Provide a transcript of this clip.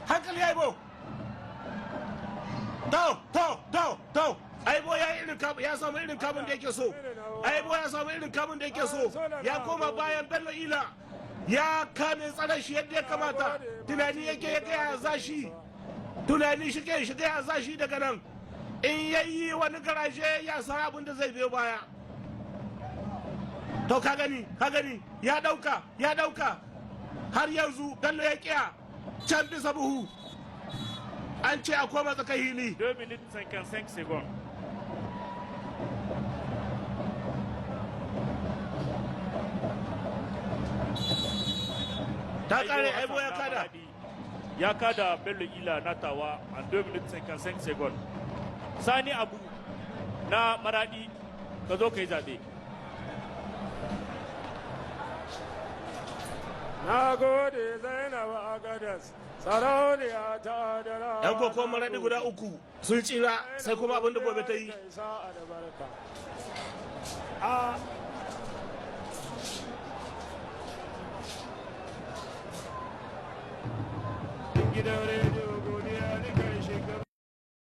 hankali aibo to aibo ya samu irin kamun da yake so aibo ya samu irin kamun da yake so ya koma bayan bello ila ya kame tsaron shi yadda ya kamata tunani yake ya gaya zashi tunani shi ke shiga ya zashi daga nan in yayi wani garaje ya san abin da zai biyo baya to ka gani ya dauka har yanzu bello ya kiya can bisa buhu an ce a koma tsaka hili 2 minutes 55 secondes. ta kare aibo ya kada bello ila na tawa a 2 minutes 55 secondes. Sani Abu na Maradi ka zo ka yi zaɓe. Na gode Zainabu Agadas, sarauniya ta adara. Yan kokon Maradi guda uku sun tsira sai kuma abin da gobe ta yi. Gidan rediyo